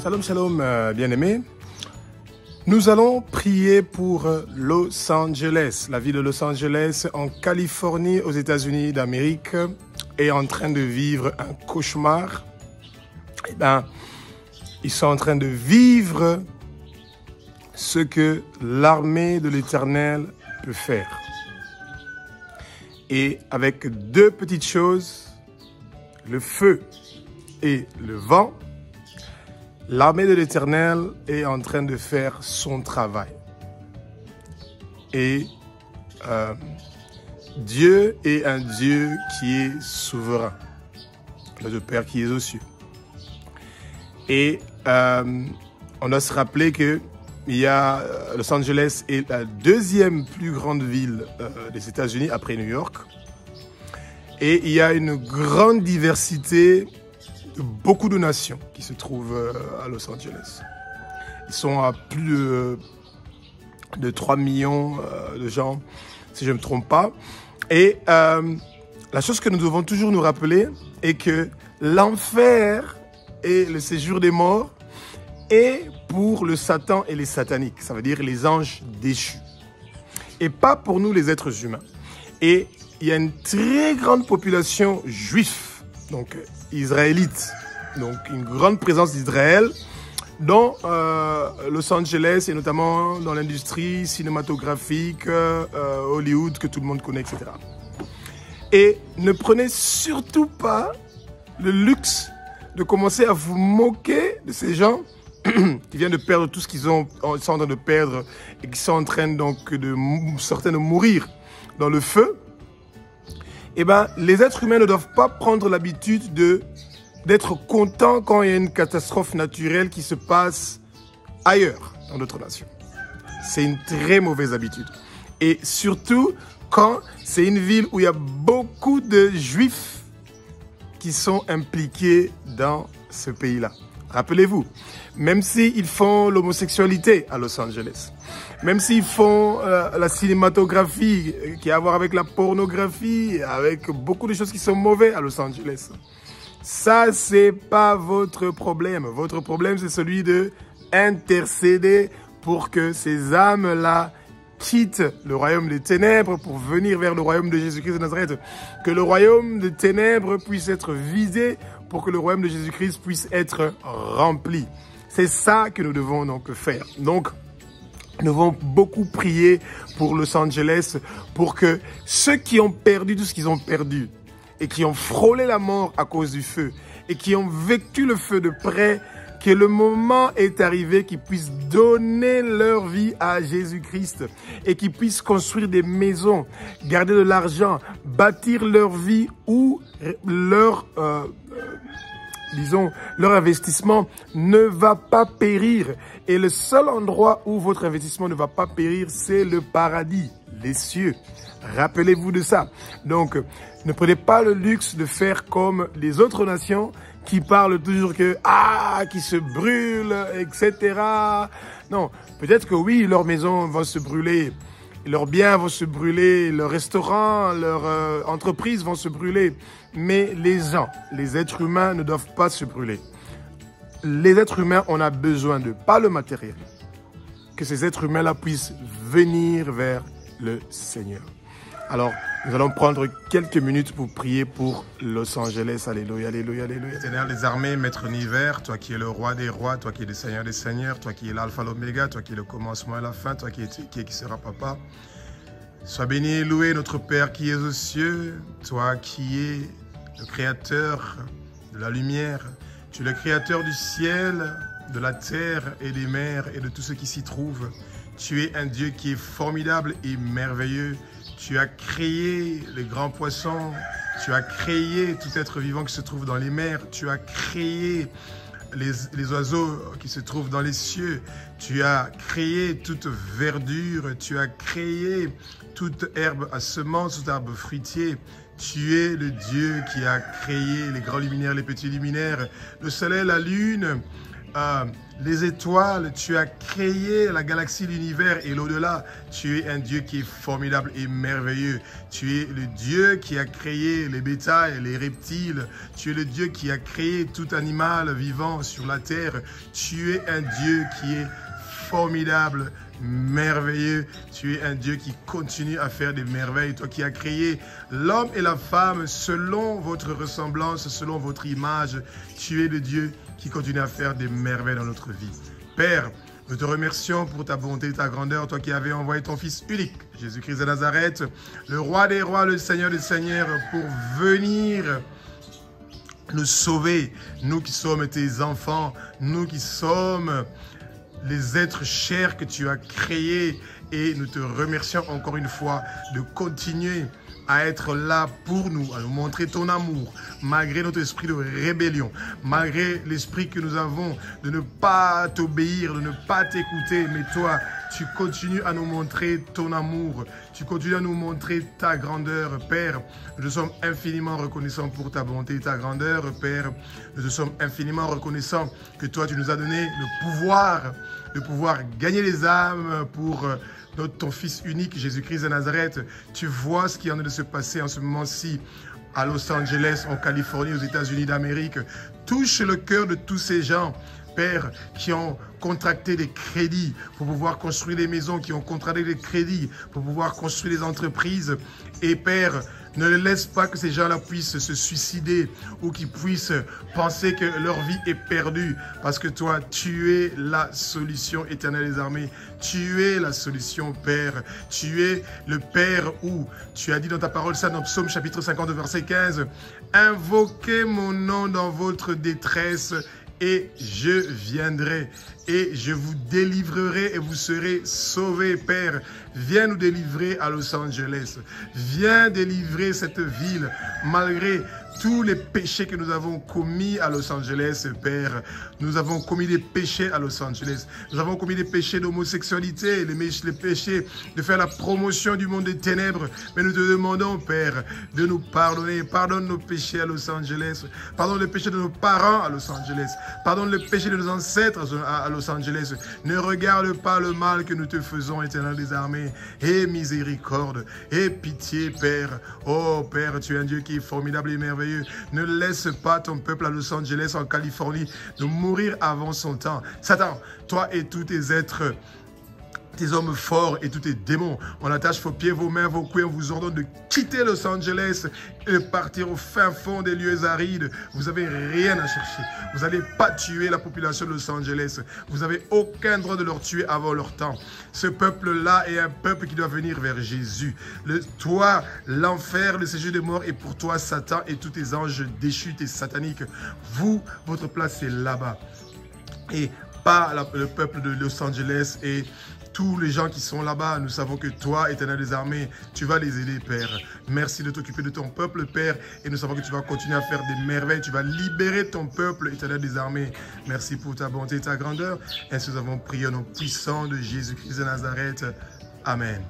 Shalom, shalom, bien-aimés. Nous allons prier pour Los Angeles. La ville de Los Angeles, en Californie, aux États-Unis d'Amérique, est en train de vivre un cauchemar. Eh bien, ils sont en train de vivre ce que l'armée de l'Éternel peut faire. Et avec deux petites choses, le feu et le vent, l'armée de l'Éternel est en train de faire son travail. Et Dieu est un Dieu qui est souverain, le Père qui est aux cieux. Et on doit se rappeler que Los Angeles est la deuxième plus grande ville des États-Unis après New York. Et il y a une grande diversité de beaucoup de nations qui se trouvent à Los Angeles. Ils sont à plus de 3 millions de gens, si je ne me trompe pas. Et la chose que nous devons toujours nous rappeler est que l'enfer et le séjour des morts est pour le Satan et les sataniques, ça veut dire les anges déchus, et pas pour nous les êtres humains. Et il y a une très grande population juive, donc israélite, donc une grande présence d'Israël dans Los Angeles et notamment dans l'industrie cinématographique, Hollywood que tout le monde connaît, etc. Et ne prenez surtout pas le luxe de commencer à vous moquer de ces gens qui viennent de perdre tout ce qu'ils sont en train de perdre et qui sont en train donc de mourir dans le feu. Eh bien, les êtres humains ne doivent pas prendre l'habitude d'être contents quand il y a une catastrophe naturelle qui se passe ailleurs, dans d'autres nations. C'est une très mauvaise habitude. Et surtout quand c'est une ville où il y a beaucoup de juifs qui sont impliqués dans ce pays-là. Rappelez-vous, même s'ils font l'homosexualité à Los Angeles, même s'ils font la cinématographie qui a à voir avec la pornographie, avec beaucoup de choses qui sont mauvaises à Los Angeles, ça, c'est pas votre problème. Votre problème, c'est celui de intercéder pour que ces âmes-là quittent le royaume des ténèbres pour venir vers le royaume de Jésus-Christ de Nazareth. Que le royaume des ténèbres puisse être visé pour que le royaume de Jésus-Christ puisse être rempli. C'est ça que nous devons donc faire. Donc, nous devons beaucoup prier pour Los Angeles pour que ceux qui ont perdu tout ce qu'ils ont perdu et qui ont frôlé la mort à cause du feu et qui ont vécu le feu de près, que le moment est arrivé qu'ils puissent donner leur vie à Jésus-Christ et qu'ils puissent construire des maisons, garder de l'argent, bâtir leur vie où leur investissement ne va pas périr. Et le seul endroit où votre investissement ne va pas périr, c'est le paradis, les cieux. Rappelez-vous de ça. Donc, ne prenez pas le luxe de faire comme les autres nations qui parlent toujours qui se brûlent, etc. Non, peut-être que oui, leurs maisons vont se brûler, leurs biens vont se brûler, leurs restaurants, leurs entreprises vont se brûler. Mais les gens, les êtres humains ne doivent pas se brûler. Les êtres humains, on a besoin d'eux, pas le matériel. Que ces êtres humains-là puissent venir vers le Seigneur. Alors, nous allons prendre quelques minutes pour prier pour Los Angeles. Alléluia, alléluia, alléluia. Seigneur des armées, Maître univers, toi qui es le roi des rois, toi qui es le Seigneur des seigneurs, toi qui es l'alpha, l'oméga, toi qui es le commencement et la fin, toi qui sera papa. Sois béni et loué notre Père qui est aux cieux, toi qui es le créateur de la lumière. Tu es le créateur du ciel, de la terre et des mers et de tout ce qui s'y trouve. Tu es un Dieu qui est formidable et merveilleux. Tu as créé les grands poissons, tu as créé tout être vivant qui se trouve dans les mers, tu as créé les oiseaux qui se trouvent dans les cieux, tu as créé toute verdure, tu as créé toute herbe à semences, tout arbre fruitier. Tu es le Dieu qui a créé les grands luminaires, les petits luminaires, le soleil, la lune, les étoiles, tu as créé la galaxie, l'univers et l'au-delà. Tu es un Dieu qui est formidable et merveilleux. Tu es le Dieu qui a créé les bétails, les reptiles. Tu es le Dieu qui a créé tout animal vivant sur la terre. Tu es un Dieu qui est formidable, merveilleux. Tu es un Dieu qui continue à faire des merveilles. Toi qui as créé l'homme et la femme selon votre ressemblance, selon votre image. Tu es le Dieu qui continue à faire des merveilles dans notre vie. Père, nous te remercions pour ta bonté et ta grandeur, toi qui avais envoyé ton Fils unique, Jésus-Christ de Nazareth, le Roi des rois, le Seigneur des seigneurs, pour venir nous sauver, nous qui sommes tes enfants, nous qui sommes les êtres chers que tu as créés, et nous te remercions encore une fois de continuer à être là pour nous, à nous montrer ton amour, malgré notre esprit de rébellion, malgré l'esprit que nous avons de ne pas t'obéir, de ne pas t'écouter, mais toi, tu continues à nous montrer ton amour, tu continues à nous montrer ta grandeur, Père. Nous sommes infiniment reconnaissants pour ta bonté et ta grandeur, Père. Nous sommes infiniment reconnaissants que toi, tu nous as donné le pouvoir gagner les âmes pour ton Fils unique, Jésus-Christ de Nazareth. Tu vois ce qui est en train de se passer en ce moment-ci à Los Angeles, en Californie, aux États-Unis d'Amérique. Touche le cœur de tous ces gens, Père, qui ont contracté des crédits pour pouvoir construire des maisons, qui ont contracté des crédits pour pouvoir construire des entreprises. Et Père, ne laisse pas que ces gens-là puissent se suicider ou qu'ils puissent penser que leur vie est perdue. Parce que toi, tu es la solution, Éternel des armées. Tu es la solution, Père. Tu es le Père où tu as dit dans ta parole, ça dans Psaume chapitre 50, verset 15, « Invoquez mon nom dans votre détresse et je viendrai. Et je vous délivrerai et vous serez sauvés, Père. Viens nous délivrer à Los Angeles. Viens délivrer cette ville, malgré tous les péchés que nous avons commis à Los Angeles, Père. Nous avons commis des péchés à Los Angeles. Nous avons commis des péchés d'homosexualité, les péchés de faire la promotion du monde des ténèbres. Mais nous te demandons, Père, de nous pardonner. Pardonne nos péchés à Los Angeles. Pardonne les péchés de nos parents à Los Angeles. Pardonne les péchés de nos ancêtres à Los Angeles. Ne regarde pas le mal que nous te faisons, Éternel des armées. Aie miséricorde, aie pitié, Père. Oh, Père, tu es un Dieu qui est formidable et merveilleux. Ne laisse pas ton peuple à Los Angeles, en Californie, de mourir avant son temps. Satan, toi et tous tes êtres, tes hommes forts et tous tes démons, on attache vos pieds, vos mains, vos couilles, on vous ordonne de quitter Los Angeles et de partir au fin fond des lieux arides. Vous n'avez rien à chercher. Vous n'allez pas tuer la population de Los Angeles. Vous n'avez aucun droit de leur tuer avant leur temps. Ce peuple-là est un peuple qui doit venir vers Jésus. Toi, l'enfer, le séjour des morts, et pour toi, Satan et tous tes anges déchus et sataniques. Vous, votre place est là-bas. Et pas le peuple de Los Angeles et tous les gens qui sont là-bas. Nous savons que toi, Éternel des armées, tu vas les aider, Père. Merci de t'occuper de ton peuple, Père. Et nous savons que tu vas continuer à faire des merveilles. Tu vas libérer ton peuple, Éternel des armées. Merci pour ta bonté et ta grandeur. Ainsi nous avons prié au nom puissant de Jésus-Christ de Nazareth. Amen.